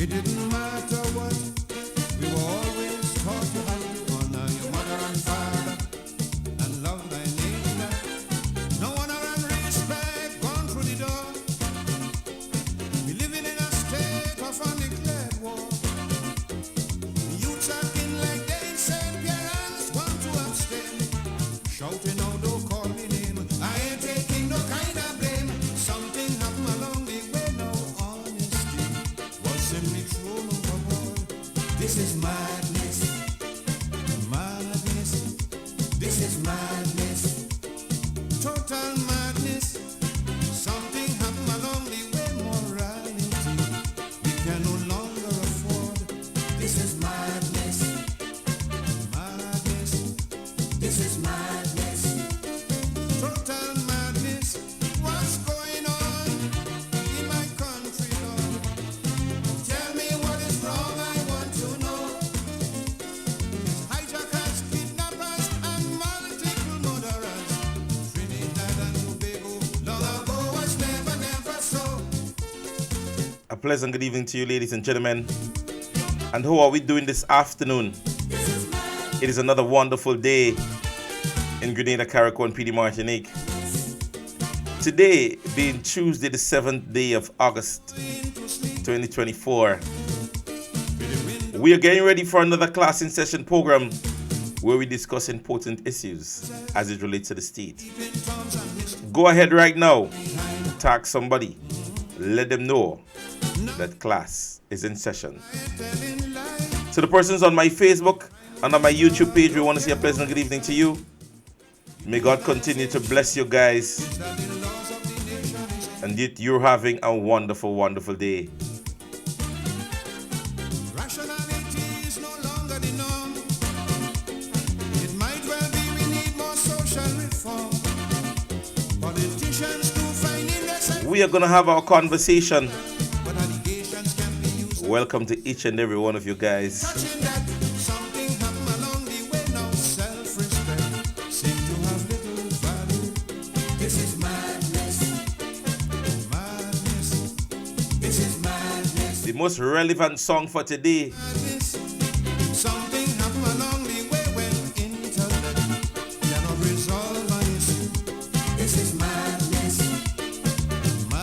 It didn't matter what, we were always taught to have to honor your mother and father and love thy neighbor. No honor and respect gone through the door. We living in a state of undeclared war. Youths acting like they insane, parents want to abstain. Shouting out, don't call me name. I ain't taking no kind of blame. Something happened along the way, no honesty was simply thrown overboard. This is madness, madness. This is madness, total madness. Something happened along the way, morality we can no longer afford. This is madness, madness. This is madness, total madness. What's going on in my country, Lord? Tell me what is wrong, I want to know. Hijackers, kidnappers, and multiple murderers. Trinidad and Tobago, long ago was never, never so. A pleasant good evening to you, ladies and gentlemen. And how are we doing this afternoon? It is another wonderful day in Grenada, Carriacou, and PD Martinique. Today being Tuesday, the 7th day of August 2024. We are getting ready for another class in session program where we discuss important issues as it relates to the state. Go ahead right now, tag somebody, let them know that class is in session. To the persons on my Facebook and on my YouTube page, we want to say a pleasant good evening to you. May God continue to bless you guys, and yet you're having a wonderful, wonderful day. Rationality is no longer the norm. It might well be we need more social reform. Politicians do find innocent, We are going to have our conversation. but allegations can be used. Welcome to each and every one of you guys. Touching that, something happened along the way. Now self-respect seem to have little value. This is madness, madness. This is madness, The most relevant song for today madness. Something happened along the way when intellect cannot resolve an issue. This is madness,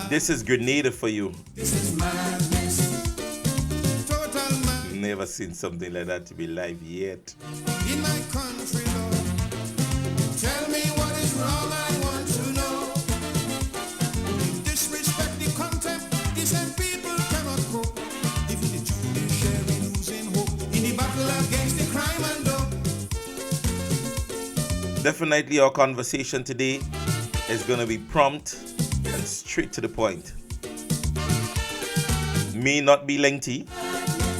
This is Grenada for you. this is madness, total madness. Never seen something like that to be live yet. In my country, Lord, tell me what is wrong, I want to know. Disrespect, the contempt, decent people cannot cope. Even the judiciary losing hope in the battle against the crime and dope. Definitely our conversation today is going to be prompt and straight to the point. May not be lengthy,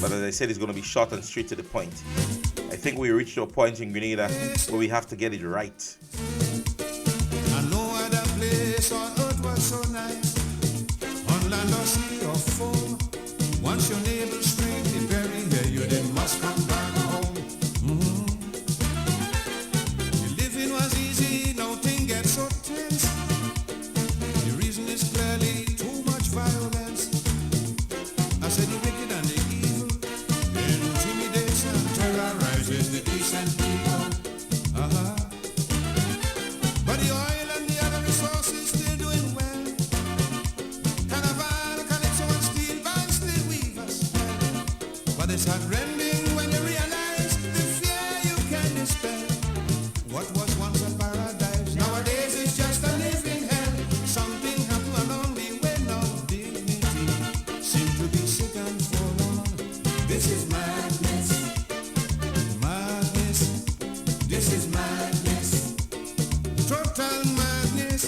but as I said, it's going to be short and straight to the point. I think we reached a point in Grenada where we have to get it right. And no other place on earth was so nice. On land or sea or foam. Once your neighbors scream, they bury here, you then must come back home. The living was easy, now things get so tense. The reason is clearly too much violence. I said the wicked and the evil, intimidation terrorizes the decent people. But the oil and the other resources still doing well. Carnival, calypso and steel bands still weave us well. But it's heartrending when you realize the fear you can dispel. What was once a paradise nowadays is just a living hell. Something happened along the way, now dignity seem to be sick and forlorn. This is madness, madness. This is madness, total madness.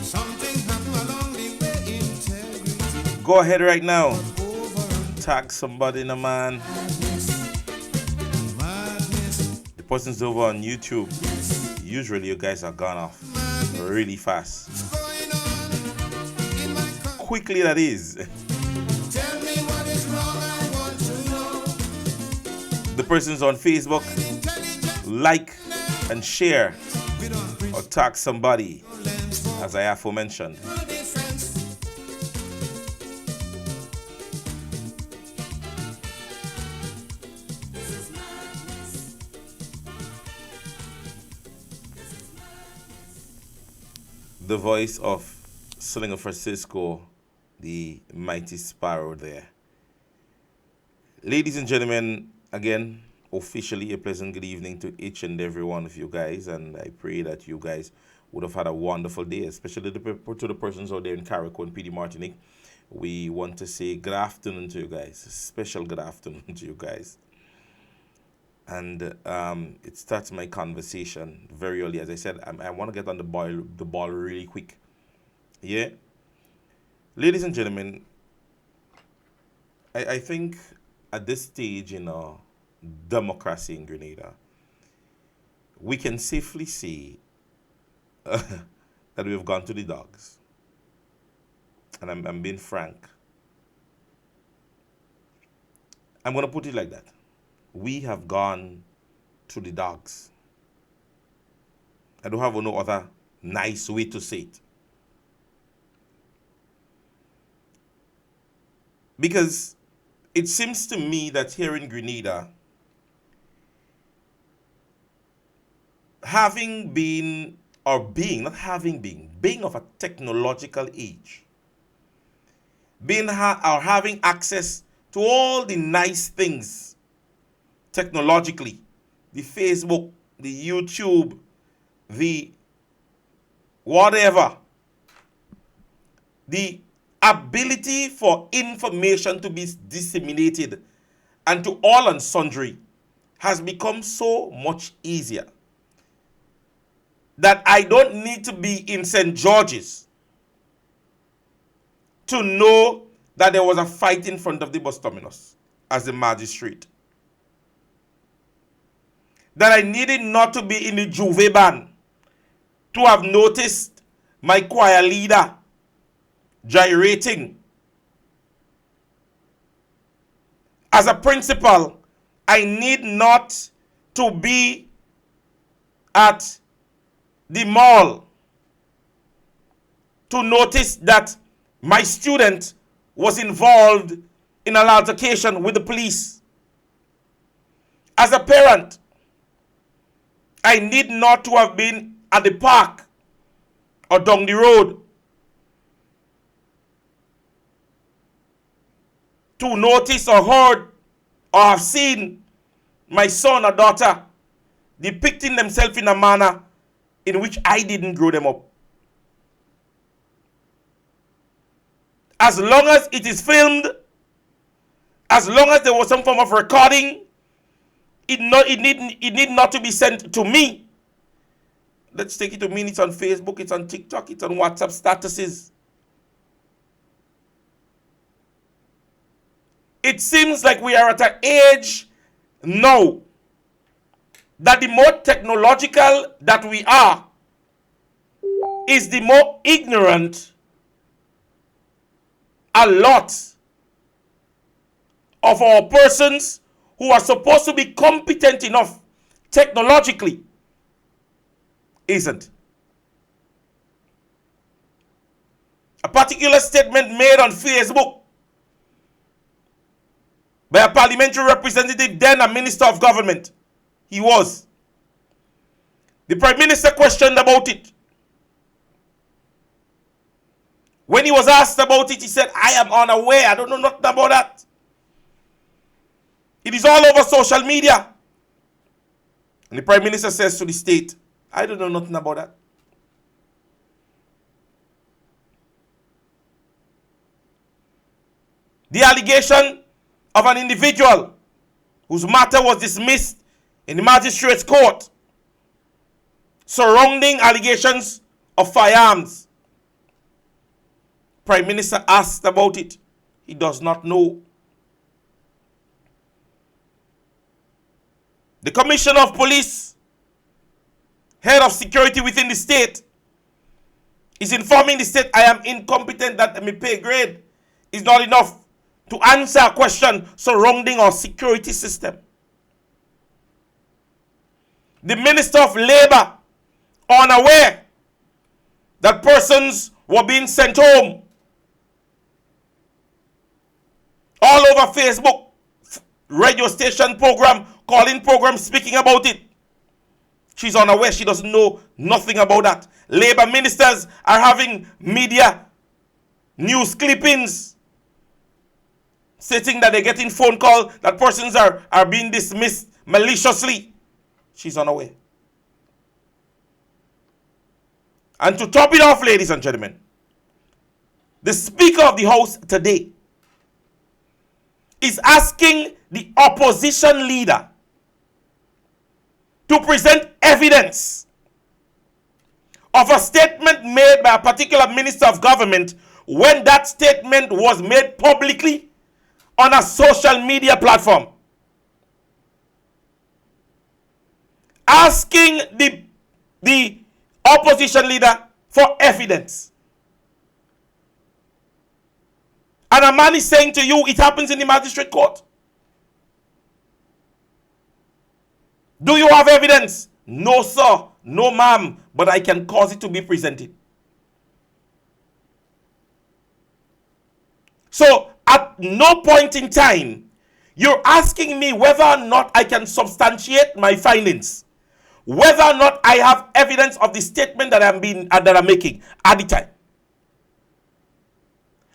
Something happened along the way, integrity Go ahead right now, over tag somebody in a man. madness. The persons over on YouTube, usually you guys are gone off really fast. Going on in my country. Quickly that is. Tell me what is wrong, I want to know. The persons on Facebook, Intelligent like and share we don't preach or tag somebody, violence for as I aforementioned. defense. the voice of Slinger Francisco, the mighty sparrow there. Ladies and gentlemen, again, officially a pleasant good evening to each and every one of you guys, and I pray that you guys would have had a wonderful day, especially to the persons out there in Carriacou and PD Martinique. We want to say good afternoon to you guys, a special good afternoon to you guys. And it starts my conversation very early. As I said, I want to get on the ball really quick. Yeah? Ladies and gentlemen, I think at this stage in our democracy in Grenada, we can safely say that we've gone to the dogs. And I'm being frank. I'm going to put it like that. We have gone to the dogs. I don't have no other nice way to say it. Because it seems to me that here in Grenada, being of a technological age, having access to all the nice things technologically, the Facebook, the YouTube, the whatever, the ability for information to be disseminated and to all and sundry has become so much easier that I don't need to be in St. George's to know that there was a fight in front of the bus terminus as a magistrate. That I needed not to be in the Juve band to have noticed my choir leader gyrating. As a principal, I need not to be at the mall to notice that my student was involved in an altercation with the police. As a parent, I need not to have been at the park or down the road to notice or heard or have seen my son or daughter depicting themselves in a manner in which I didn't grow them up. As long as it is filmed, as long as there was some form of recording, it need not to be sent to me. Let's take it to me. It's on Facebook, it's on TikTok, it's on WhatsApp statuses. It seems like we are at an age now that the more technological that we are is the more ignorant a lot of our persons who are supposed to be competent enough technologically isn't. A particular statement made on Facebook by a parliamentary representative, then a minister of government. He was. The Prime Minister questioned about it. When he was asked about it, he said, I am unaware. I don't know nothing about that. It is all over social media. And the Prime Minister says to the state, I don't know nothing about that. The allegation of an individual whose matter was dismissed in the magistrate's court surrounding allegations of firearms. Prime Minister asked about it. He does not know. The Commissioner of Police, head of security within the state, is informing the state, I am incompetent, that my pay grade is not enough to answer a question surrounding our security system. The Minister of Labor, unaware that persons were being sent home. All over Facebook, radio station program, calling program, speaking about it. She's unaware. She doesn't know nothing about that. Labour ministers are having media news clippings stating that they're getting phone call that persons are being dismissed maliciously. She's unaware. And to top it off, ladies and gentlemen, the Speaker of the House today is asking the opposition leader to present evidence of a statement made by a particular minister of government when that statement was made publicly on a social media platform. Asking the opposition leader for evidence. And a man is saying to you, it happens in the magistrate court. Do you have evidence? No, sir. No, ma'am. But I can cause it to be presented. So, at no point in time, you're asking me whether or not I can substantiate my findings. Whether or not I have evidence of the statement that I'm making at the time.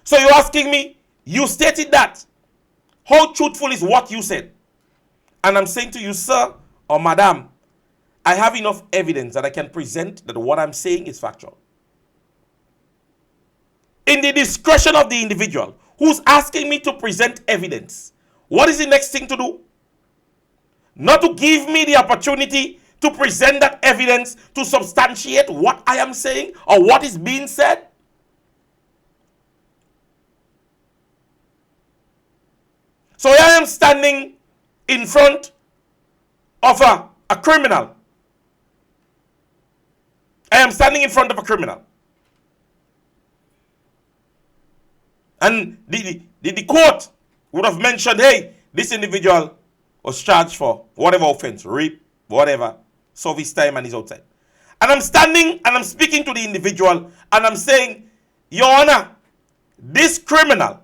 So you're asking me, you stated that. How truthful is what you said? And I'm saying to you, sir or madam, I have enough evidence that I can present that what I'm saying is factual. In the discretion of the individual who's asking me to present evidence, what is the next thing to do? Not to give me the opportunity to present that evidence to substantiate what I am saying or what is being said. So I am standing in front of a criminal. I am standing in front of a criminal. And the court would have mentioned, hey, this individual was charged for whatever offense, rape, whatever, service time, and he's outside. And I'm standing and I'm speaking to the individual and I'm saying, Your Honor, this criminal,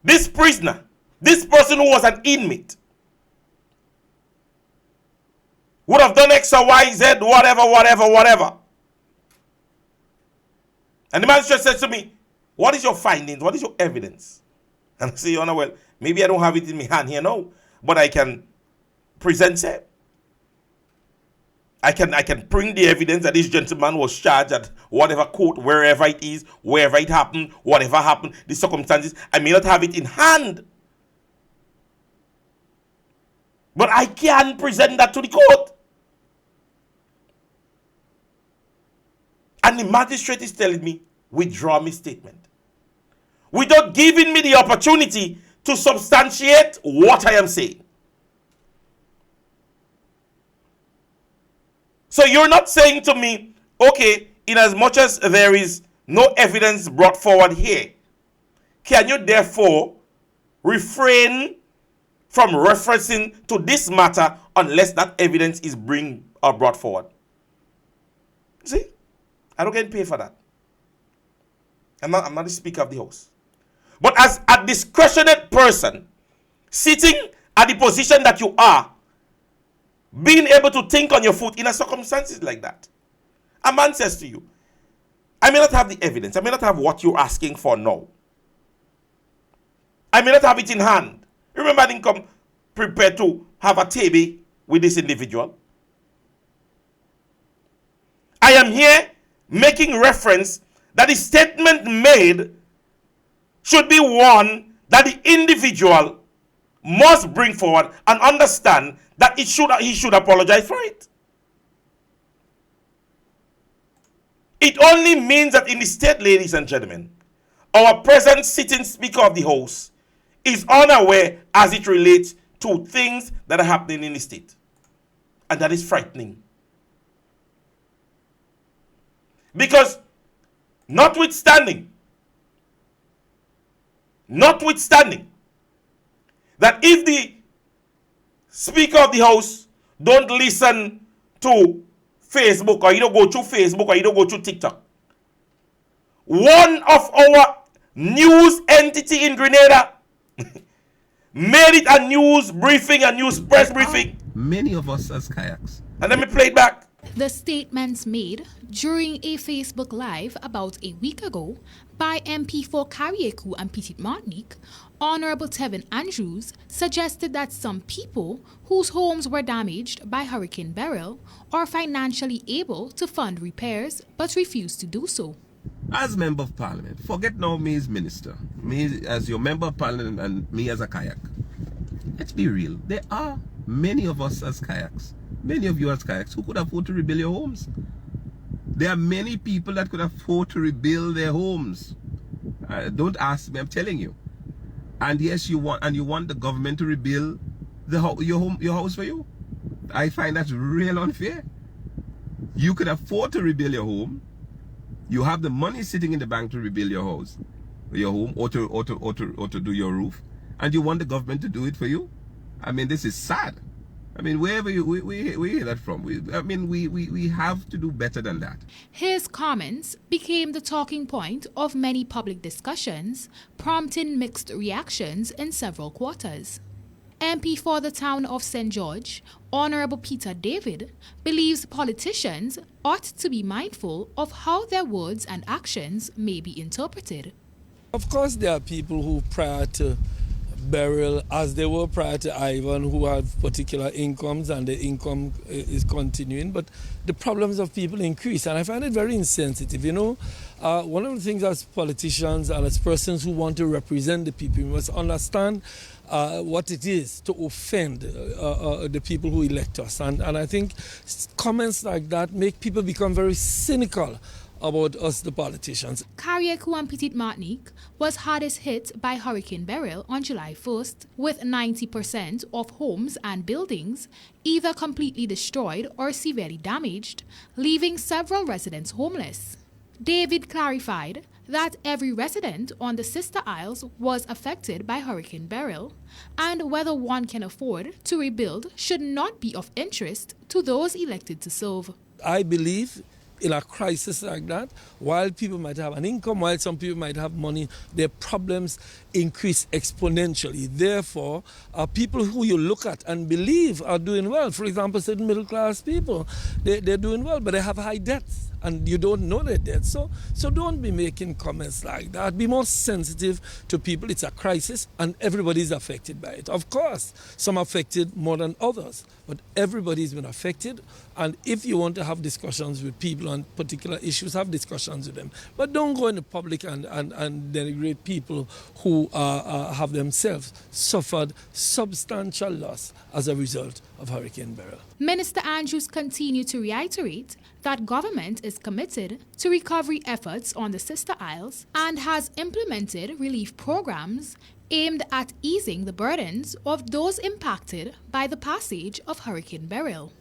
this prisoner, this person who was an inmate, would have done X or Y, Z, whatever. And the magistrate said to me, what is your findings? What is your evidence? And I say, Your Honor, well, maybe I don't have it in my hand here now, but I can present it. I can bring the evidence that this gentleman was charged at whatever court, wherever it is, wherever it happened, whatever happened, the circumstances. I may not have it in hand, but I can present that to the court. And the magistrate is telling me, withdraw my statement, without giving me the opportunity to substantiate what I am saying. So you're not saying to me, okay, in as much as there is no evidence brought forward here, can you therefore refrain from referencing to this matter unless that evidence is brought forward? See, I don't get paid for that. I'm not the Speaker of the House. But as a discretionate person, sitting at the position that you are, being able to think on your foot in a circumstances like that, a man says to you, I may not have the evidence, I may not have what you're asking for now. I may not have it in hand. Remember, I didn't come prepared to have a table with this individual. I am here making reference that the statement made should be one that the individual must bring forward and understand that he should apologize for it. It only means that in the state, ladies and gentlemen, our present sitting Speaker of the House is unaware as it relates to things that are happening in the state. And that is frightening. Because notwithstanding that if the Speaker of the House don't listen to Facebook, or you don't go through Facebook, or you don't go through TikTok, one of our news entity in Grenada made it a news briefing, a news press briefing. Many of us as kayaks. And let me play it back. The statements made during a Facebook Live about a week ago by MP for Carriacou and Petite Martinique, Honorable Tevin Andrews, suggested that some people whose homes were damaged by Hurricane Beryl are financially able to fund repairs but refuse to do so. As Member of Parliament, forget now me as Minister, me as your Member of Parliament and me as a kayak. Let's be real, there are many of us as kayaks, many of you as kayaks who could afford to rebuild your homes. There are many people that could afford to rebuild their homes. Don't ask me, I'm telling you. And yes, you want the government to rebuild your house for you. I find that's real unfair. You could afford to rebuild your home. You have the money sitting in the bank to rebuild your house, your home, or to do your roof, and you want the government to do it for you. I mean, this is sad. I mean, wherever we hear that from, we have to do better than that. His comments became the talking point of many public discussions, prompting mixed reactions in several quarters. MP for the town of St. George, Honorable Peter David, believes politicians ought to be mindful of how their words and actions may be interpreted. Of course, there are people who prior to Beryl, as they were prior to Ivan, who have particular incomes and the income is continuing, but the problems of people increase, and I find it very insensitive. You know, one of the things as politicians and as persons who want to represent the people, we must understand what it is to offend the people who elect us, and I think comments like that make people become very cynical about us, the politicians. Carriacou and Petite Martinique was hardest hit by Hurricane Beryl on July 1st, with 90% of homes and buildings either completely destroyed or severely damaged, leaving several residents homeless. David clarified that every resident on the Sister Isles was affected by Hurricane Beryl, and whether one can afford to rebuild should not be of interest to those elected to serve. I believe in a crisis like that, while people might have an income, while some people might have money, their problems increase exponentially. Therefore, people who you look at and believe are doing well, for example, certain middle class people, they're doing well, but they have high debts and you don't know their debts. So don't be making comments like that. Be more sensitive to people. It's a crisis and everybody's affected by it. Of course, some are affected more than others, but everybody's been affected. And if you want to have discussions with people on particular issues, have discussions with them. But don't go in the public and denigrate people who have themselves suffered substantial loss as a result of Hurricane Beryl. Minister Andrews continued to reiterate that government is committed to recovery efforts on the Sister Isles and has implemented relief programs aimed at easing the burdens of those impacted by the passage of Hurricane Beryl.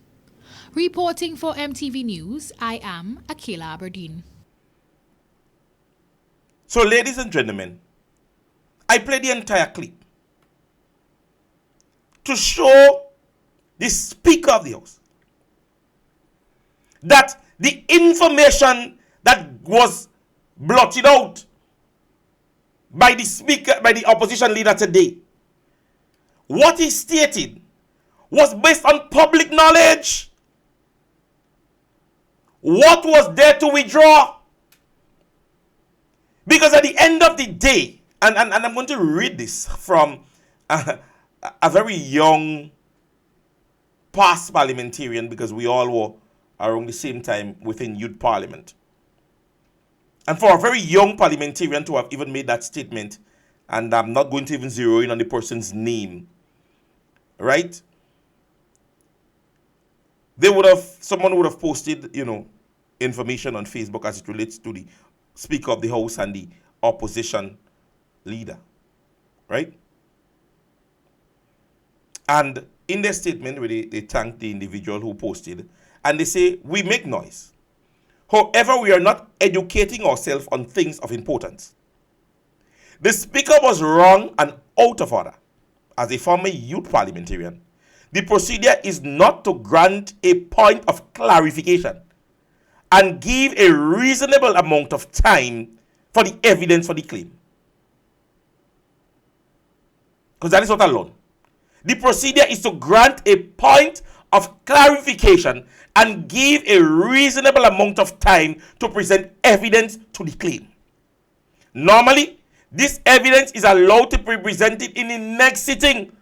Reporting for MTV News, I am Akela Aberdeen. So, ladies and gentlemen, I played the entire clip to show the Speaker of the House that the information that was blotted out by the Speaker, by the opposition leader today, what he stated was based on public knowledge. What was there to withdraw? Because at the end of the day, and I'm going to read this from a very young past parliamentarian, because we all were around the same time within youth parliament. And for a very young parliamentarian to have even made that statement, and I'm not going to even zero in on the person's name, right? Someone would have posted, information on Facebook as it relates to the Speaker of the House and the opposition leader, right? And in their statement, where they thank the individual who posted, and they say, we make noise. However, we are not educating ourselves on things of importance. The Speaker was wrong and out of order. As a former youth parliamentarian, the procedure is not to grant a point of clarification and give a reasonable amount of time for the evidence for the claim. Because that is not alone. The procedure is to grant a point of clarification and give a reasonable amount of time to present evidence to the claim. Normally, this evidence is allowed to be presented in the next sitting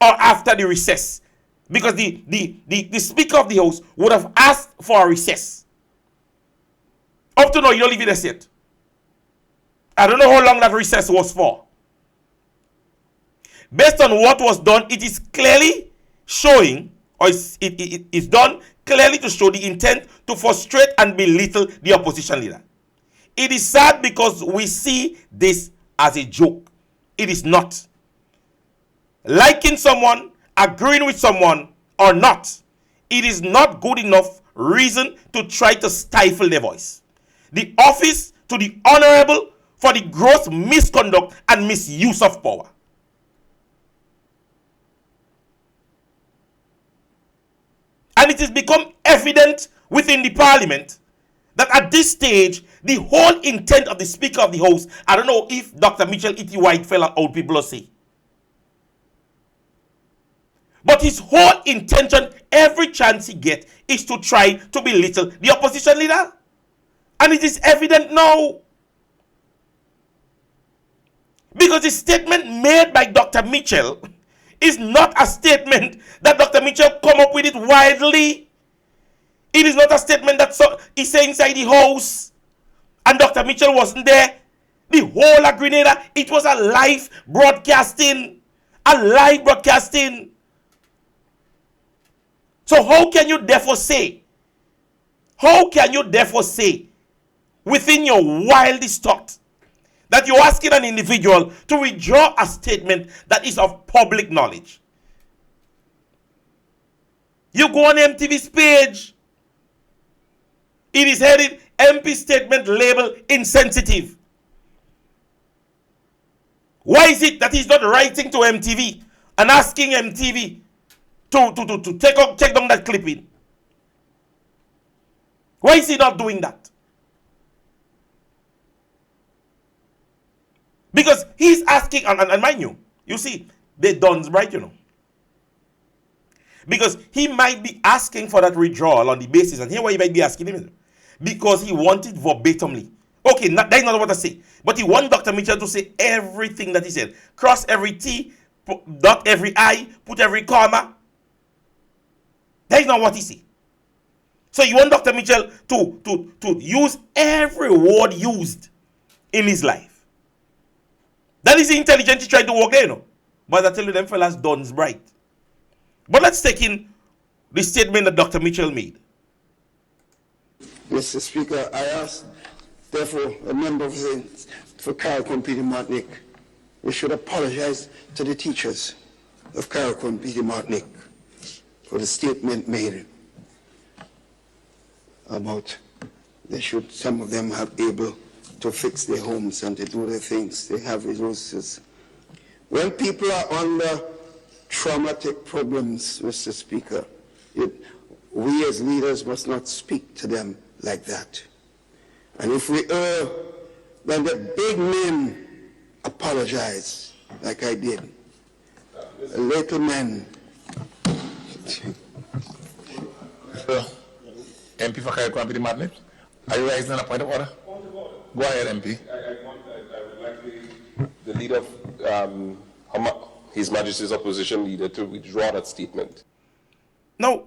or after the recess, because the Speaker of the House would have asked for a recess. Up to now, you don't leave it as yet. I don't know how long that recess was for. Based on what was done, it is clearly showing, or it is done clearly to show the intent to frustrate and belittle the opposition leader. It is sad because we see this as a joke. It is not. Liking someone, agreeing with someone, or not, it is not good enough reason to try to stifle their voice. The office to the honorable for the gross misconduct and misuse of power. And it has become evident within the parliament that at this stage, the whole intent of the Speaker of the House, I don't know if Dr. Mitchell E.T. White fell out, people say, but his whole intention, every chance he gets, is to try to belittle the opposition leader. And it is evident now. Because the statement made by Dr. Mitchell is not a statement that Dr. Mitchell come up with it wildly. It is not a statement that he said inside the house and Dr. Mitchell wasn't there. The whole of Grenada, it was a live broadcasting. A live broadcasting. So how can you therefore say within your wildest thought that you're asking an individual to withdraw a statement that is of public knowledge? You go on MTV's page, it is headed MP statement labeled insensitive. Why is it that he's not writing to MTV and asking MTV to take down that clipping? Why is he not doing that? Because he's asking, and mind you see, they done right, Because he might be asking for that withdrawal on the basis, and here why he might be asking him, because he wanted verbatimly. Okay, that's not what I say. But he wants Dr. Mitchell to say everything that he said. Cross every T, dot every I, put every comma. That is not what he said. So you want Dr. Mitchell to use every word used in his life. That is the intelligence he tried to work there, But I tell you, them fellas done bright. But let's take in the statement that Dr. Mitchell made. Mr. Speaker, I ask, therefore, a member for Carriacou Peter Martinique, we should apologize to the teachers of Carriacou Peter Martinique for the statement made about some of them have able to fix their homes and to do their things. They have resources. When people are under traumatic problems, Mr. Speaker, we as leaders must not speak to them like that. And if we err, then the big men apologize, like I did. The little men. MP for Carriacou Peter Martinique, are you raising a point of order? Go ahead, MP. I would like the leader of His Majesty's opposition leader to withdraw that statement. Now,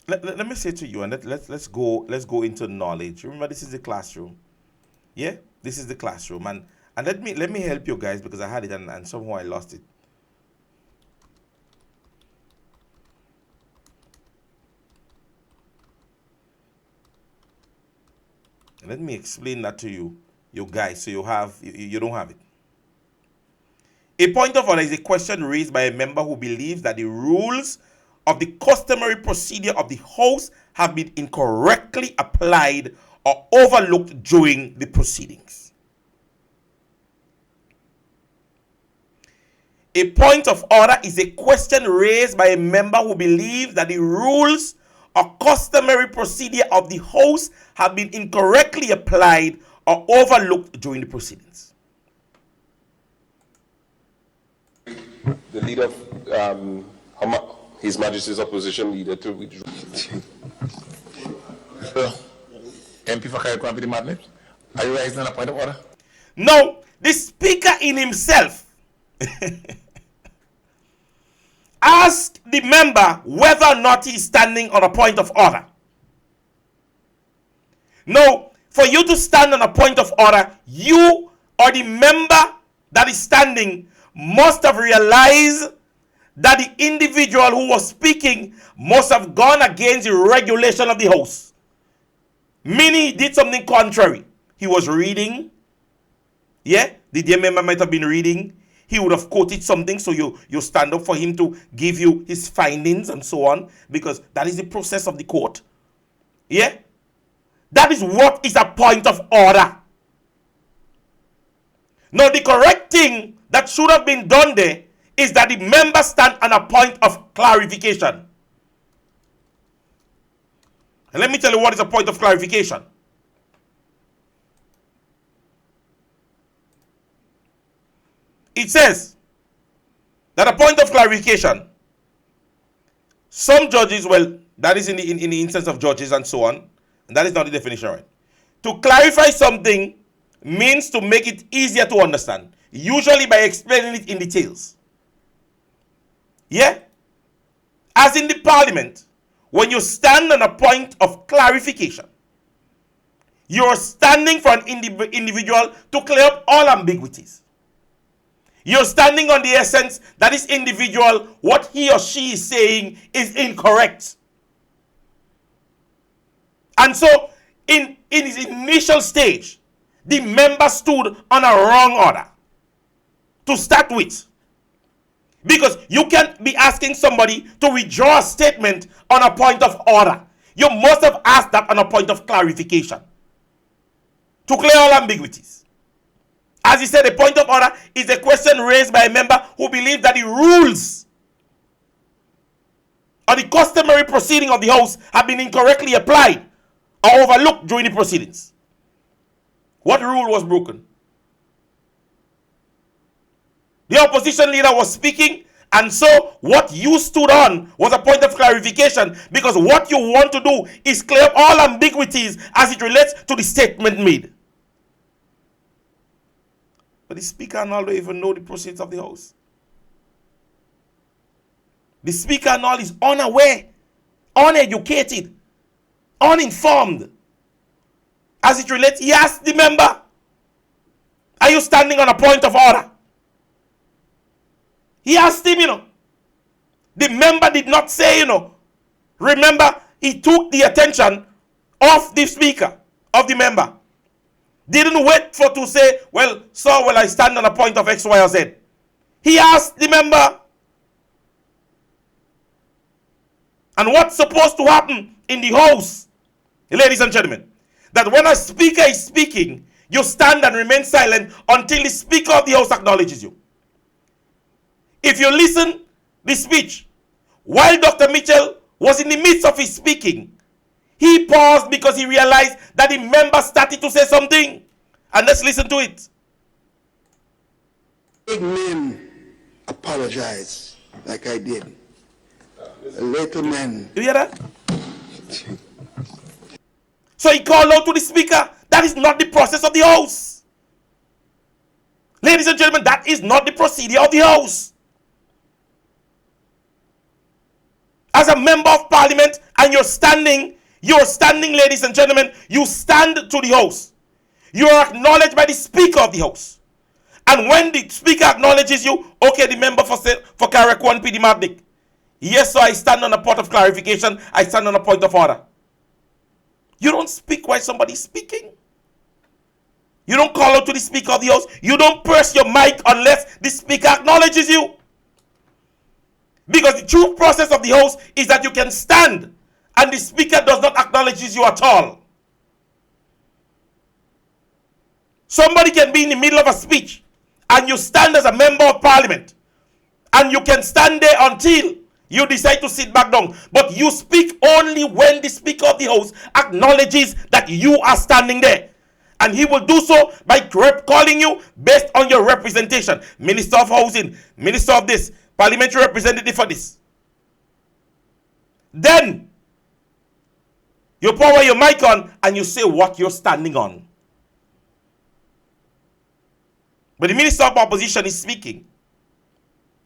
let me say to you, and let's go into knowledge. Remember, this is the classroom. Yeah, this is the classroom, and let me help you guys, because I had it and somehow I lost it. Let me explain that to you guys, so you don't have it. A point of order is a question raised by a member who believes that the rules of the customary procedure of the House have been incorrectly applied or overlooked during the proceedings. A point of order is a question raised by a member who believes that the rules or customary procedure of the House have been incorrectly applied or overlooked during the proceedings. The leader of His Majesty's Opposition Leader to withdraw. MP for Kyle Quampity Madnip, are you raising a point of order? No, the speaker in himself asked the member whether or not he is standing on a point of order. No, for you to stand on a point of order, you or the member that is standing must have realized that the individual who was speaking must have gone against the regulation of the House. Meaning he did something contrary. He was reading. Yeah, the dear member might have been reading. He would have quoted something, so you stand up for him to give you his findings and so on, because that is the process of the court. Yeah? That is what is a point of order. Now, the correct thing that should have been done there is that the member stand on a point of clarification. And let me tell you what is a point of clarification. It says that a point of clarification, some judges, well, that is in the instance of judges and so on, and that is not the definition, right? To clarify something means to make it easier to understand, usually by explaining it in details. Yeah? As in the Parliament, when you stand on a point of clarification, you're standing for an individual to clear up all ambiguities. You're standing on the essence that this individual, what he or she is saying is incorrect. And so, in his initial stage, the member stood on a wrong order to start with. Because you can't be asking somebody to withdraw a statement on a point of order. You must have asked that on a point of clarification to clear all ambiguities. As he said, a point of order is a question raised by a member who believes that the rules or the customary proceeding of the House have been incorrectly applied or overlooked during the proceedings. What rule was broken? The opposition leader was speaking, and so what you stood on was a point of clarification, because what you want to do is clear up all ambiguities as it relates to the statement made. But the speaker and all don't even know the proceedings of the House. The speaker and all is unaware, uneducated, uninformed. As it relates, he asked the member, are you standing on a point of order? He asked him, The member did not say, Remember, he took the attention of the speaker, of the member. Didn't wait for to say, well, sir, will I stand on a point of X, Y, or Z? He asked the member. And what's supposed to happen in the House, ladies and gentlemen, that when a speaker is speaking, you stand and remain silent until the Speaker of the House acknowledges you. If you listen the speech, while Dr. Mitchell was in the midst of his speaking, he paused because he realized that the member started to say something. And let's listen to it. Big men apologize like I did. A little man. You hear that? So he called out to the speaker. That is not the process of the House. Ladies and gentlemen, that is not the procedure of the House. As a member of Parliament, and you're standing, ladies and gentlemen, you stand to the House. You are acknowledged by the Speaker of the House. And when the Speaker acknowledges you, okay, the member for Karakwan PD Mabnik. Yes, sir, I stand on a point of clarification. I stand on a point of order. You don't speak while somebody's speaking. You don't call out to the Speaker of the House. You don't press your mic unless the Speaker acknowledges you. Because the true process of the House is that you can stand and the Speaker does not acknowledge you at all. Somebody can be in the middle of a speech and you stand as a member of Parliament and you can stand there until you decide to sit back down. But you speak only when the Speaker of the House acknowledges that you are standing there. And he will do so by calling you based on your representation. Minister of Housing, Minister of this, Parliamentary representative for this. Then you power your mic on and you say what you're standing on. But the Minister of Opposition is speaking.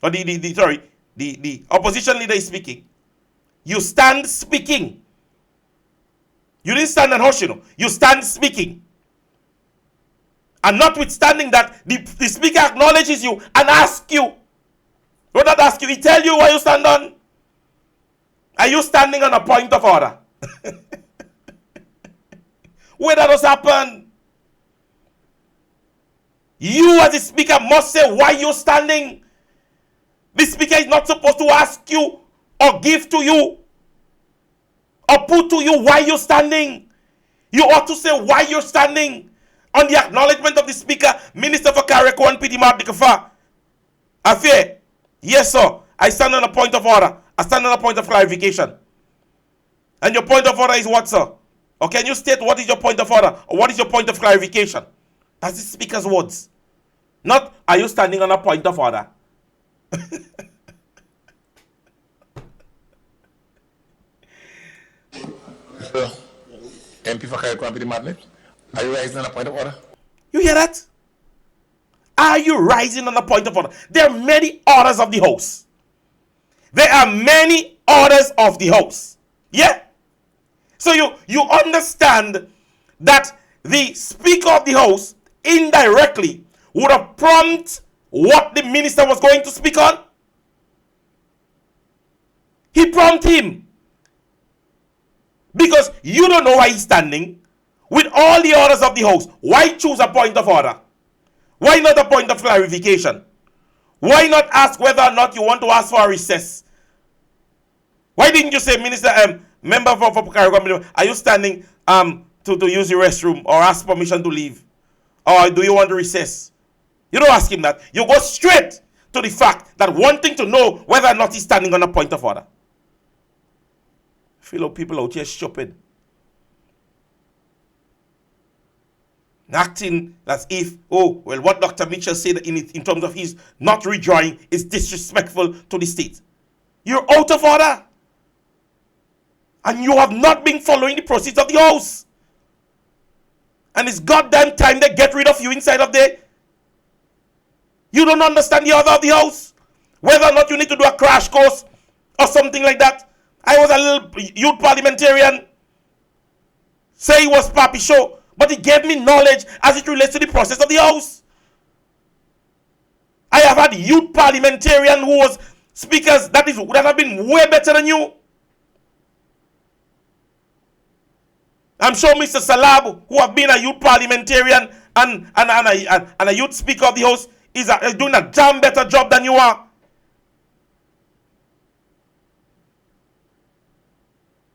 Or the opposition leader is speaking. You stand speaking. You didn't stand and hush, You stand speaking. And notwithstanding that, the speaker acknowledges you and asks you. Will not ask you, he tell you why you stand on. Are you standing on a point of order? Where that does happen? You as the speaker must say why you're standing. The speaker is not supposed to ask you or give to you or put to you why you're standing. You ought to say why you're standing. On the acknowledgement of the speaker, Minister for Carriacou and PD Mardikafa. Affair. Yes, sir. I stand on a point of order. I stand on a point of clarification. And your point of order is what, sir? Or can you state what is your point of order? Or what is your point of clarification? That's the speaker's words. Not, are you standing on a point of order? MP for Carriacou and PD Madness, are you raising on a point of order? You hear that? Are you rising on a point of order? There are many orders of the House. There are many orders of the House. Yeah? So you understand that the Speaker of the House indirectly would have prompted what the minister was going to speak on. He prompted him. Because you don't know why he's standing. With all the orders of the House, why choose a point of order? Why not a point of clarification? Why not ask whether or not you want to ask for a recess? Why didn't you say, Minister, member for Carriacou, are you standing to use the restroom or ask permission to leave? Or do you want to recess? You don't ask him that. You go straight to the fact that wanting to know whether or not he's standing on a point of order. I feel like people out here stupid. Acting as if, oh, well, what Dr. Mitchell said in terms of his not redrawing is disrespectful to the state. You're out of order. And you have not been following the procedures of the House. And it's goddamn time they get rid of you inside of there. You don't understand the order of the House. Whether or not you need to do a crash course or something like that. I was a little youth parliamentarian. Say it was Papi Show. But it gave me knowledge as it relates to the process of the House. I have had youth parliamentarian who was speakers that have been way better than you. I'm sure Mr. Salab, who have been a youth parliamentarian and a youth speaker of the House, is doing a damn better job than you are.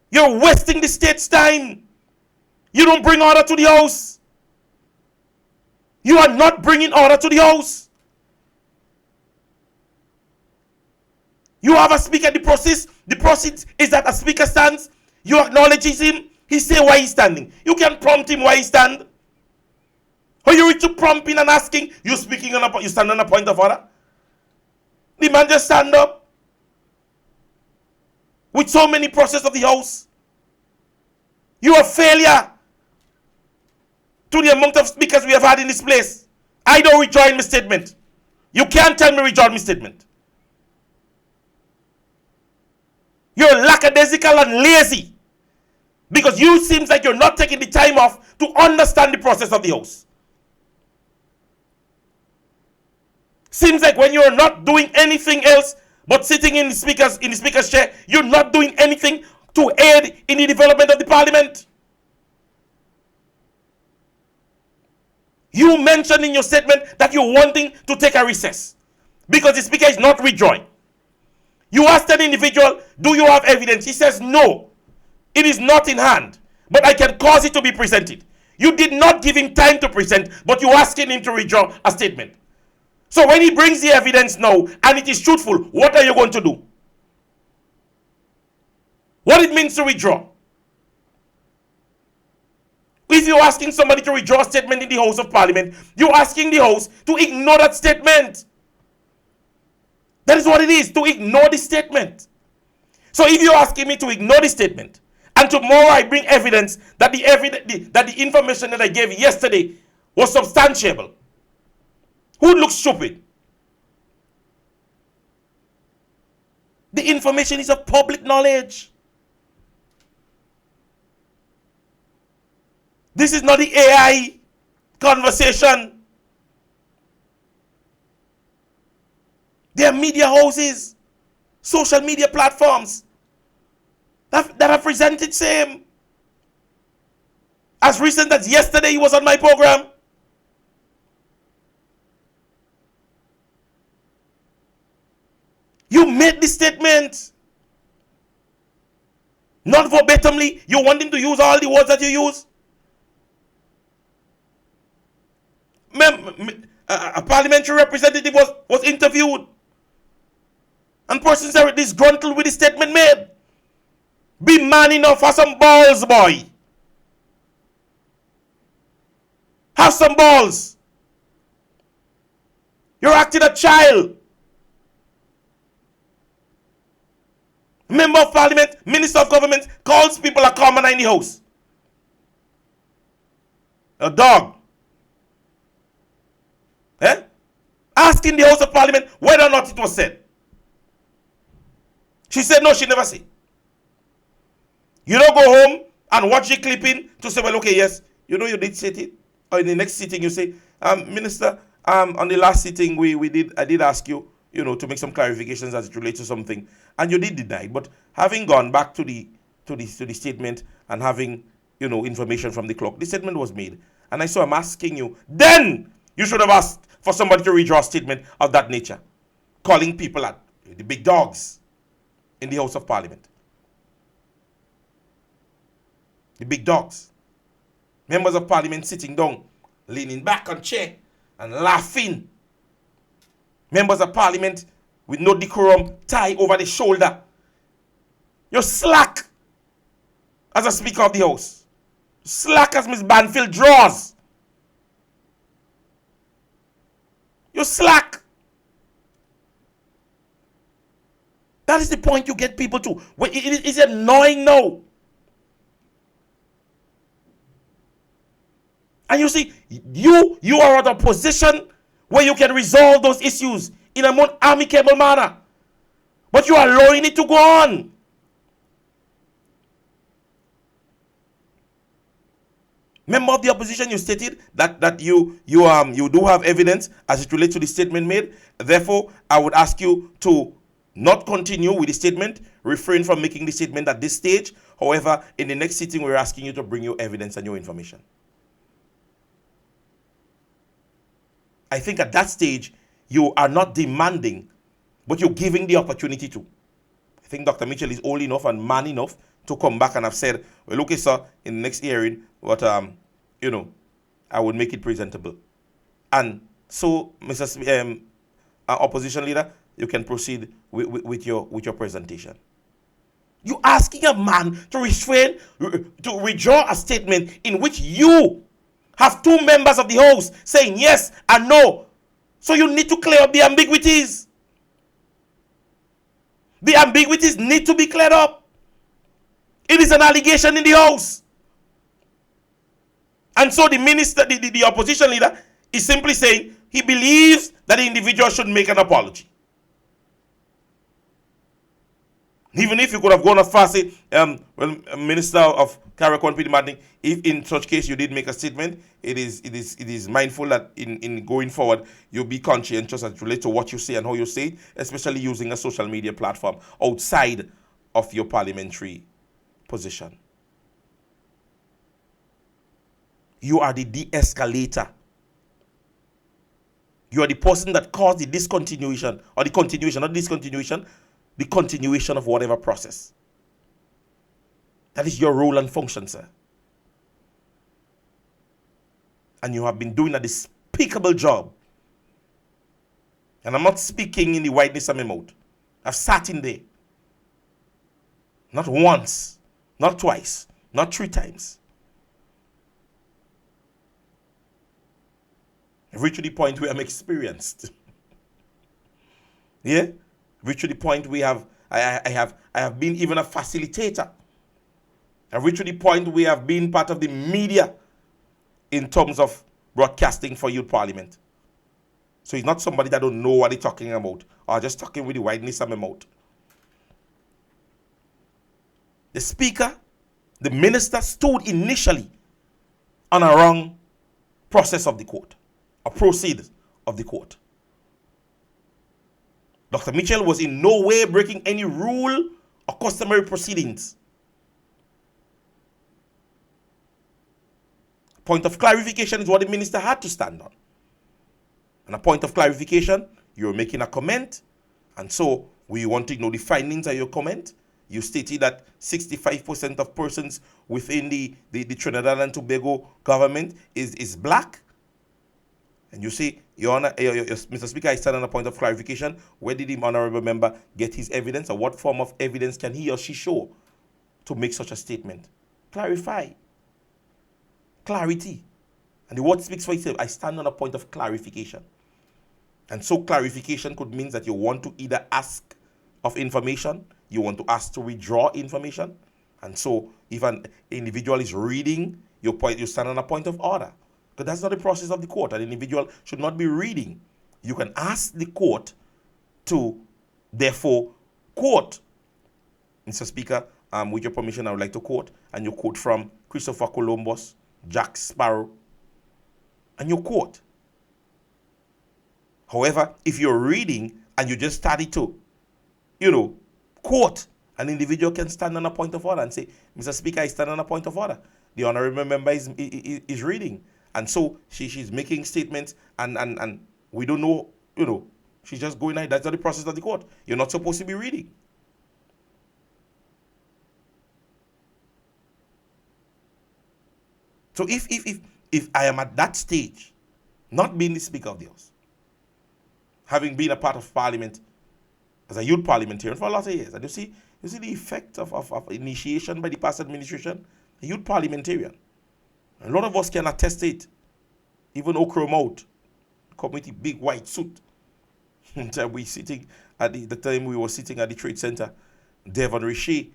You're wasting the state's time. You don't bring order to the House. You are not bringing order to the House. You have a speaker. The process is that a speaker stands. You acknowledge him. He say why he's standing. You can prompt him why he stand. Or you reach to prompt him and asking, you stand on a point of order. The man just stand up. With so many process of the House. You are a failure to the amount of speakers we have had in this place. I don't rejoin my statement. You can't tell me rejoin my statement. You're lackadaisical and lazy. Because you seems like you're not taking the time off to understand the process of the House. Seems like when you're not doing anything else but sitting in the speaker's chair, you're not doing anything to aid in the development of the parliament. You mentioned in your statement that you're wanting to take a recess because the speaker is not withdrawing. You asked an individual, do you have evidence? He says, no, it is not in hand, but I can cause it to be presented. You did not give him time to present, but you asking him to withdraw a statement. So when he brings the evidence now and it is truthful, what are you going to do? What it means to withdraw? If you're asking somebody to withdraw a statement in the House of Parliament, you're asking the House to ignore that statement. That is what it is, to ignore the statement. So if you're asking me to ignore the statement, and tomorrow I bring evidence that the information that I gave yesterday was substantiable, who looks stupid? The information is of public knowledge. This is not the AI conversation. There are media houses, social media platforms that have presented same. As recent as yesterday, he was on my program. You made the statement. Not verbatimly. You want him to use all the words that you use. A parliamentary representative was interviewed. And persons are disgruntled with the statement made. Be man enough, have some balls, boy. Have some balls. You're acting a child. Member of Parliament, Minister of Government calls people a commoner in the house. A dog. Asking the House of Parliament whether or not it was said. She said no, she never said. You don't go home and watch the clipping to say, well, okay, yes, you know you did say it. Or in the next sitting you say, Minister, on the last sitting I did ask you, to make some clarifications as it relates to something, and you did deny. But having gone back to the statement and having information from the clerk, the statement was made. And I'm asking you, then you should have asked for somebody to redraw a statement of that nature, calling people at the big dogs in the House of Parliament. The big dogs. Members of Parliament sitting down, leaning back on chair and laughing. Members of Parliament with no decorum, tie over the shoulder. You're slack as a Speaker of the House. Slack as Miss Banfield draws. You're slack. That is the point you get people to. It's annoying now. And you see, you are at a position where you can resolve those issues in a more amicable manner. But you are allowing it to go on. Member of the opposition, you stated that you do have evidence as it relates to the statement made. Therefore, I would ask you to not continue with the statement, refrain from making the statement at this stage. However, in the next sitting, we're asking you to bring your evidence and your information. I think at that stage, you are not demanding, but you're giving the opportunity to. I think Dr. Mitchell is old enough and man enough to come back and have said, well, okay, sir, in the next hearing, what, I would make it presentable. And so, Mr. Opposition Leader, you can proceed with your presentation. You asking a man to refrain, to withdraw a statement in which you have two members of the House saying yes and no. So you need to clear up the ambiguities. The ambiguities need to be cleared up. It is an allegation in the House. And so the minister, the opposition leader, is simply saying he believes that the individual should make an apology. Even if you could have gone as far as say, Minister of Carriacon P. Madden, if in such case you did make a statement, it is mindful that in going forward, you'll be conscientious as it relates to what you say and how you say it, especially using a social media platform outside of your parliamentary position. You are the de-escalator. You are the person that caused the discontinuation, or the continuation, not discontinuation, the continuation of whatever process. That is your role and function, sir. And you have been doing a despicable job. And I'm not speaking in the wideness of my mouth. I've sat in there. Not once, not twice, not 3 times. I've reached to the point where I'm experienced. Yeah? Reached to the point where I have been even a facilitator. I've reached to the point where I've been part of the media in terms of broadcasting for Youth Parliament. So he's not somebody that don't know what he's talking about, or just talking with the wideness of my mouth. The speaker, the minister, stood initially on a wrong process of the court, a proceed of the court. Dr. Mitchell was in no way breaking any rule or customary proceedings. Point of clarification is what the minister had to stand on. And a point of clarification, you're making a comment, and so we want to know the findings of your comment. You stated that 65% of persons within the Trinidad and Tobago government is black. And you say, Your Honor, Mr. Speaker, I stand on a point of clarification. Where did the honorable member get his evidence, or what form of evidence can he or she show to make such a statement? Clarify. Clarity. And the word speaks for itself. I stand on a point of clarification. And so clarification could mean that you want to either ask of information, you want to ask to withdraw information. And so if an individual is reading your point, you stand on a point of order. But that's not the process of the court. An individual should not be reading. You can ask the court to, therefore, quote. Mr. Speaker, with your permission, I would like to quote. And you quote from Christopher Columbus, Jack Sparrow, and you quote. However, if you're reading and you just started to, quote, an individual can stand on a point of order and say, Mr. Speaker, I stand on a point of order. The honorable member is reading. And so she's making statements and we don't know, she's just going ahead. That's not the process of the court. You're not supposed to be reading. So if I am at that stage, not being the Speaker of the House, having been a part of Parliament as a youth parliamentarian for a lot of years, and you see the effect of initiation by the past administration, a youth parliamentarian. A lot of us can attest to it. Even Okro Mouth, committee, big white suit. We sitting at the time we were sitting at the Trade Center. Devon Richer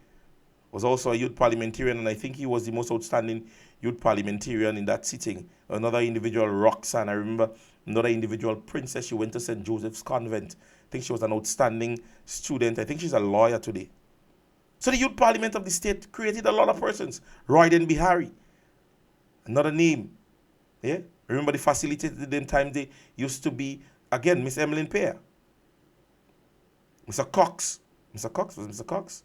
was also a youth parliamentarian, and I think he was the most outstanding youth parliamentarian in that sitting. Another individual, Roxanne, I remember another individual, Princess, she went to St. Joseph's Convent. I think she was an outstanding student. I think she's a lawyer today. So the youth parliament of the state created a lot of persons. Royden Bihari, another name. Yeah, remember the facilitated them time they used to be, again, Miss Emmeline Pear. Mr. Cox. Mr. Cox, was Mr. Cox?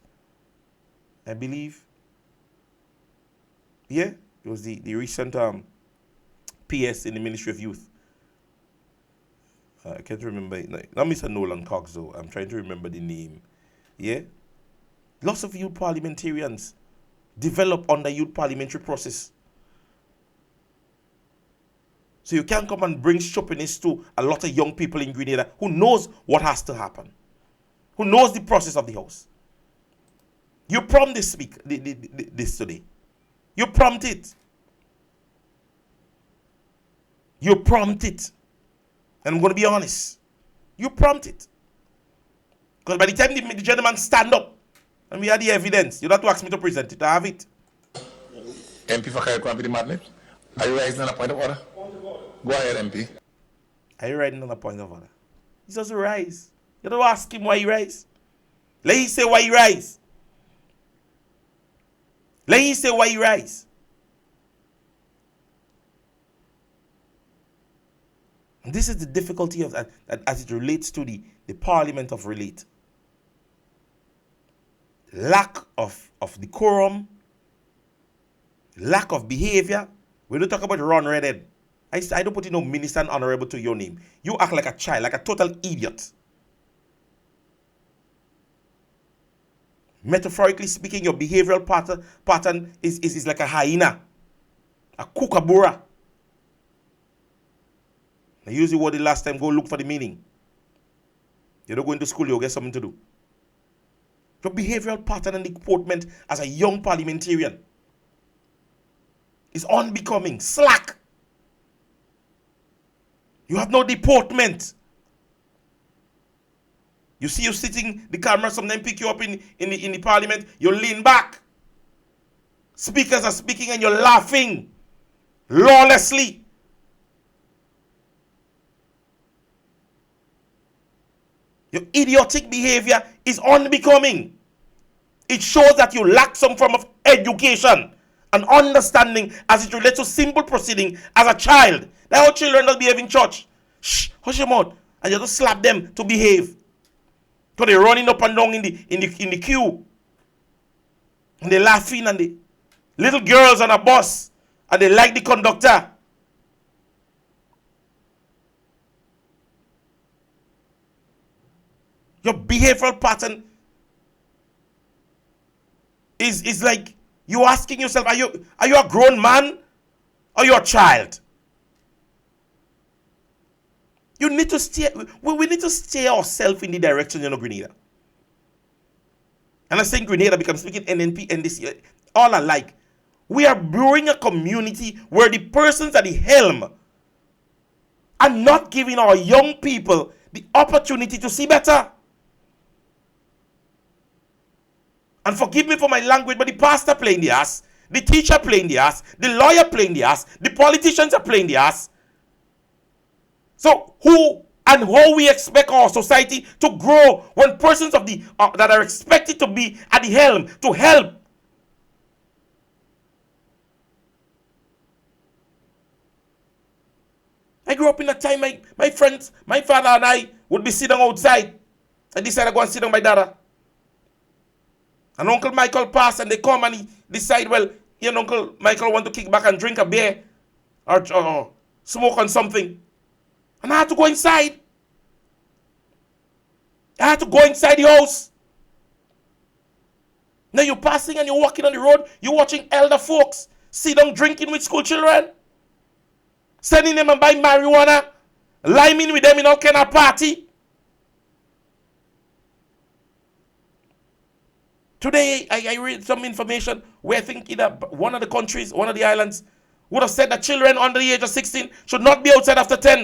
I believe. Yeah, it was the recent PS in the Ministry of Youth. I can't remember. Not Mr. Nolan Cox, though. I'm trying to remember the name. Yeah? Lots of youth parliamentarians develop under youth parliamentary process. So you can't come and bring stupidness to a lot of young people in Grenada who knows what has to happen, who knows the process of the House. You prompt this this today. You prompt it. You prompt it. And I'm going to be honest. You prompt it. Because by the time the gentleman stand up and we have the evidence, you don't have to ask me to present it. I have it. MP for Kayakwa Madnip, are you raising on a point of order? Go ahead, MP. Are you riding on a point of order? He doesn't rise. You don't ask him why he rise. Let him say why he rise. Let him say why he rise. And this is the difficulty of that as it relates to the Parliament of Relate. Lack of decorum, lack of behavior. We don't talk about Ron Redhead. I don't put in no minister and honorable to your name. You act like a child, like a total idiot. Metaphorically speaking, your behavioral pattern is like a hyena, a kookaburra. I used the word the last time, go look for the meaning. You're not going to school, you'll get something to do. Your behavioral pattern and deportment as a young parliamentarian is unbecoming, slack. You have no deportment. You see you sitting, the camera sometimes pick you up in the parliament, you lean back. Speakers are speaking and you're laughing lawlessly. Your idiotic behavior is unbecoming. It shows that you lack some form of education and understanding as it relates to simple proceeding as a child. That's how children don't behave in church. Shh, hush your mouth. And you just slap them to behave. So they're running up and down in the queue. And they're laughing and the little girls on a bus and they like the conductor. Your behavioral pattern is like you asking yourself, are you a grown man or you a child? You need to steer. We need to steer ourselves in the direction, Grenada. And I think Grenada becomes speaking NNP and this year, all alike. We are brewing a community where the persons at the helm are not giving our young people the opportunity to see better. And forgive me for my language, but the pastor playing the ass, the teacher playing the ass, the lawyer playing the ass, the politicians are playing the ass. So who and how we expect our society to grow when persons of the that are expected to be at the helm to help? I grew up in a time my friends, my father and I would be sitting outside. I decided to go and sit down by dada. And Uncle Michael passed and they come and he decide, well, he and Uncle Michael want to kick back and drink a beer or smoke on something. And I had to go inside. I had to go inside the house. Now you're passing and you're walking on the road, you're watching elder folks sit down drinking with school children, sending them and buy marijuana, liming with them in all kind of party. Today, I read some information where I think either one of the countries, one of the islands, would have said that children under the age of 16 should not be outside after 10.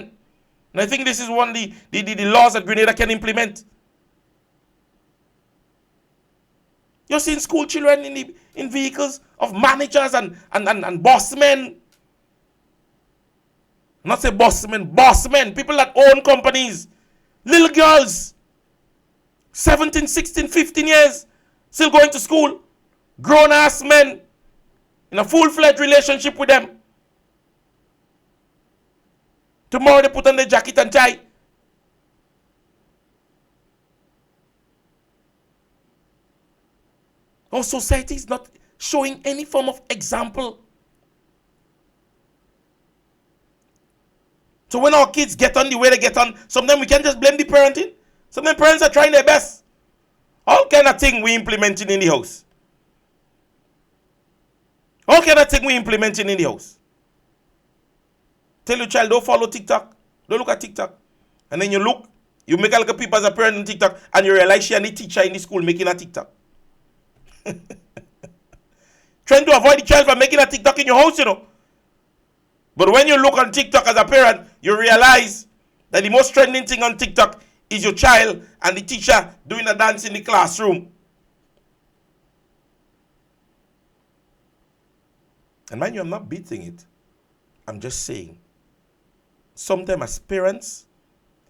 And I think this is one of the laws that Grenada can implement. You're seeing school children in vehicles of managers and boss men. Not say boss men, people that own companies. Little girls, 17, 16, 15 years. Still going to school. Grown-ass men in a full-fledged relationship with them. Tomorrow they put on their jacket and tie. Our society is not showing any form of example. So when our kids get on the way they get on, sometimes we can't just blame the parenting. Sometimes parents are trying their best. All kind of thing we implementing in the house. All kind of thing we implementing in the house. Tell your child, don't follow TikTok. Don't look at TikTok. And then you look, you make a look at people as a parent on TikTok, and you realize she and the teacher in the school making a TikTok. Trying to avoid the child from making a TikTok in your house, But when you look on TikTok as a parent, you realize that the most trending thing on TikTok is your child and the teacher doing a dance in the classroom. And mind you, I'm not beating it. I'm just saying, sometimes as parents,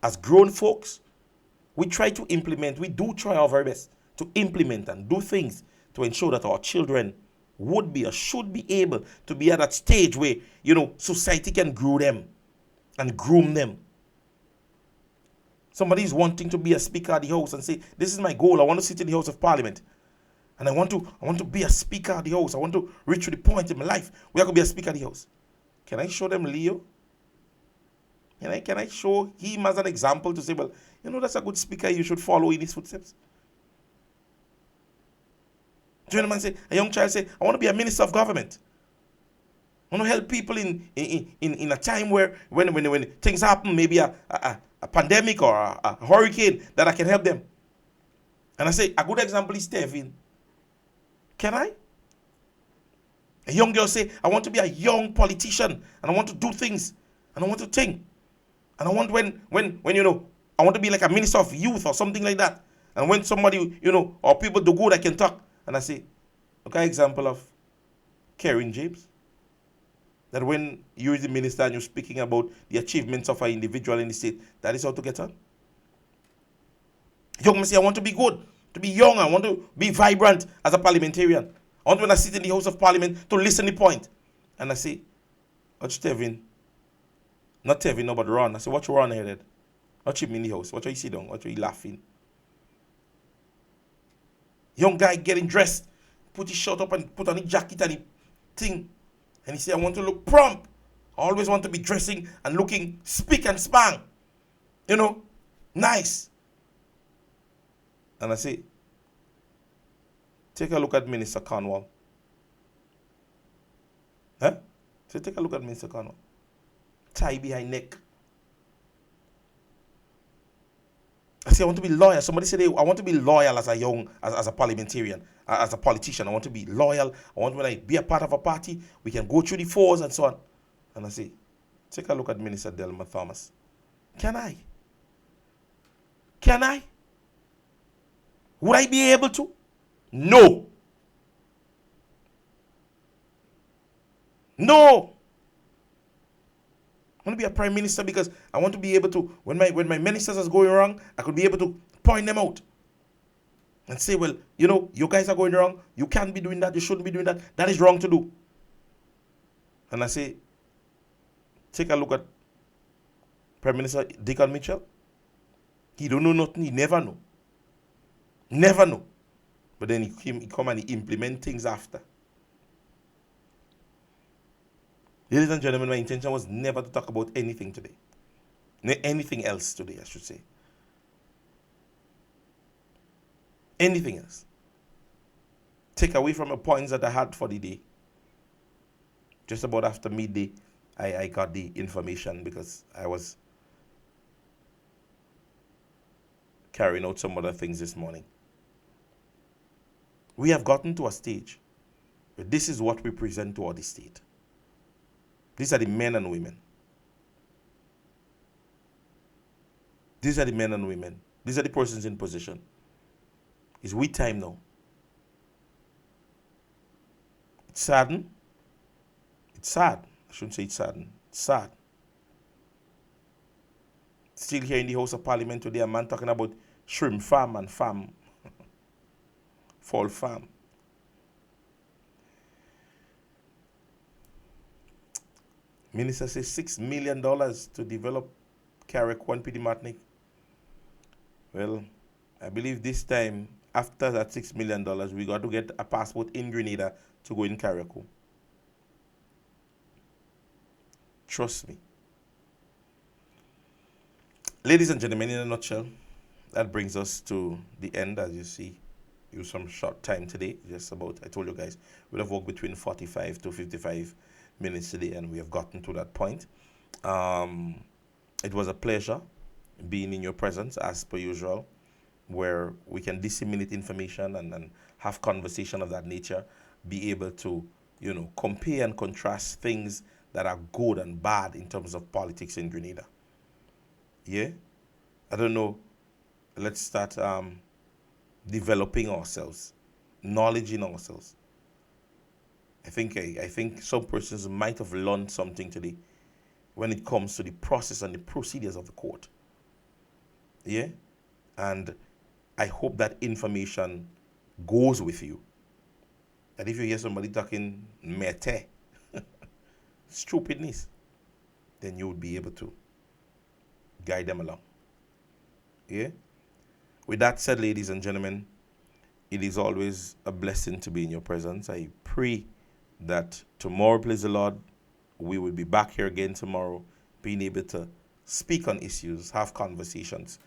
as grown folks, we try to implement, we do try our very best to implement and do things to ensure that our children would be or should be able to be at that stage where, society can grow them and groom them. Somebody is wanting to be a speaker at the house and say, this is my goal. I want to sit in the House of Parliament. And I want to be a speaker at the house. I want to reach to the point in my life where I could be a speaker at the house. Can I show them Leo? Can I show him as an example to say, well, that's a good speaker. You should follow in his footsteps. A young child say, I want to be a minister of government. I want to help people in a time where when things happen, maybe a pandemic or a hurricane, that I can help them. And I say, a good example is Stevin. Can I? A young girl say, I want to be a young politician and I want to do things and I want to think. And I want when I want to be like a minister of youth or something like that. And when somebody, or people do good, I can talk. And I say, look at example of Karen James. That when you're the minister and you're speaking about the achievements of an individual in the state, that is how to get on. Young man say, I want to be good, to be young, I want to be vibrant as a parliamentarian. I want when I sit in the House of Parliament to listen the point. And I say, watch Tevin. Not Tevin, no, but Ron. I say, watch Ron headed. Watch him in the house. Watch how he sit down. Watch how he laughing. Young guy getting dressed, put his shirt up and put on his jacket and the thing. And he say, I want to look prompt. I always want to be dressing and looking spick and span. Nice. And I say, take a look at Minister Cornwall. Huh? So take a look at Minister Cornwall. Tie behind neck. I say, I want to be loyal. Somebody said, I want to be loyal as a parliamentarian, as a politician. I want to be loyal. I want when I be a part of a party, we can go through the fours and so on. And I say, take a look at Minister Delma Thomas. Can I? Can I? Would I be able to? No. No. I want to be a prime minister because I want to be able to, when my ministers are going wrong, I could be able to point them out and say, well, you guys are going wrong. You can't be doing that. You shouldn't be doing that. That is wrong to do. And I say, take a look at Prime Minister Deacon Mitchell. He don't know nothing. He never know. Never know. But then he come and he implement things after. Ladies and gentlemen, my intention was never to talk about anything today. Anything else today, I should say. Anything else. Take away from the points that I had for the day. Just about after midday, I got the information because I was carrying out some other things this morning. We have gotten to a stage where this is what we present to all the state. These are the men and women. These are the men and women. These are the persons in position. It's we time now. It's saddened. It's sad. I shouldn't say it's saddened. It's sad. Still here in the House of Parliament today, a man talking about shrimp farm and farm. Fall farm. Minister says $6 million to develop Carrick 1 PD Martinique. Well, I believe this time, after that $6 million, we got to get a passport in Grenada to go in Carriacou. Trust me. Ladies and gentlemen, in a nutshell, that brings us to the end. As you see, use some short time today. Just about, I told you guys, we'll have worked between 45 to 55 minutes today, and we have gotten to that point. It was a pleasure being in your presence, as per usual, where we can disseminate information and have conversation of that nature, be able to, compare and contrast things that are good and bad in terms of politics in Grenada. Yeah? I don't know. Let's start developing ourselves, knowledge in ourselves. I think some persons might have learned something today when it comes to the process and the procedures of the court. Yeah? And I hope that information goes with you. That if you hear somebody talking mete, stupidness, then you would be able to guide them along. Yeah? With that said, ladies and gentlemen, it is always a blessing to be in your presence. I pray that tomorrow, please the Lord, we will be back here again tomorrow, being able to speak on issues, have conversations,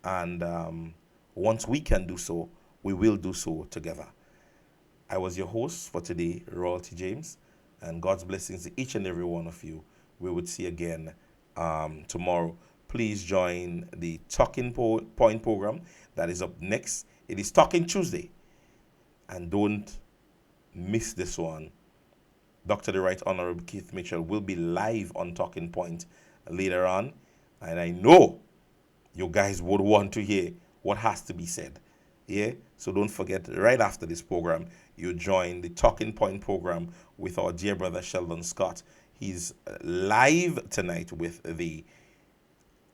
and once we can do so, we will do so together. I was your host for today, Royalty James, and God's blessings to each and every one of you. We would see again tomorrow. Please join the Talking Point program that is up next. It is Talking Tuesday, and don't miss this one. Dr. The Right Honorable Keith Mitchell will be live on Talking Point later on, and I know you guys would want to hear what has to be said. Yeah, so don't forget, right after this program, you join the Talking Point program with our dear brother Sheldon Scott. He's live tonight with the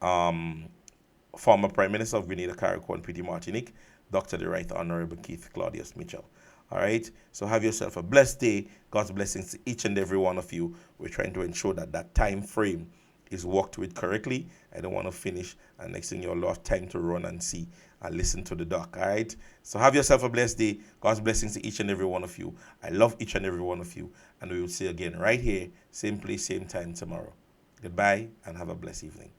former Prime Minister of Grenada, Carriacou and Petite Martinique, Dr. the Right Honorable Keith Claudius Mitchell. All right, so have yourself a blessed day. God's blessings to each and every one of you. We're trying to ensure that that time frame is worked with correctly. I don't want to finish and next thing you'll have time to run and see and listen to the doc. All right, so have yourself a blessed day. God's blessings to each and every one of you. I love each and every one of you, and we will see you again right here, same place, same time tomorrow. Goodbye and have a blessed evening.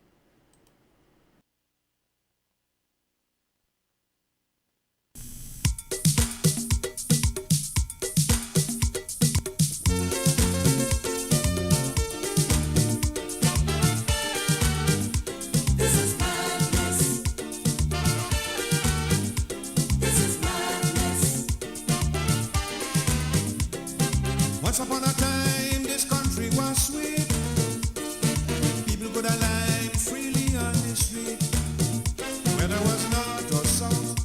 Once upon a time, this country was sweet. People could align freely on the street. Whether it was north or south,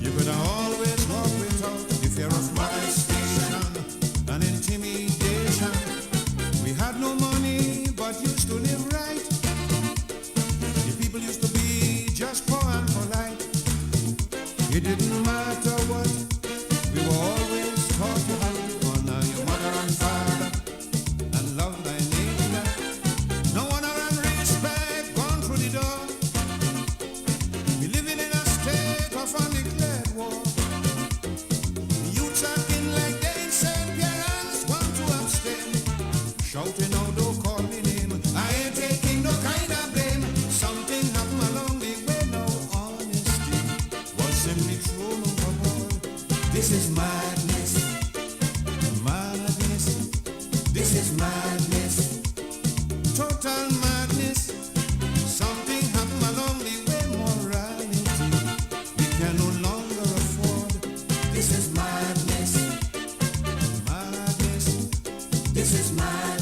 you could always walk without the fear of molestation and intimidation. We had no money, but used to live right. The people used to be just poor and polite. It didn't matter what, we were always taught to have. Shouting out, don't call me name. I ain't taking no kind of blame. Something happened along the way. No honesty was simply thrown overboard. This is madness. Madness. This is madness. Total madness. Something happened along the way. Morality we can no longer afford. This is madness. Madness. This is madness.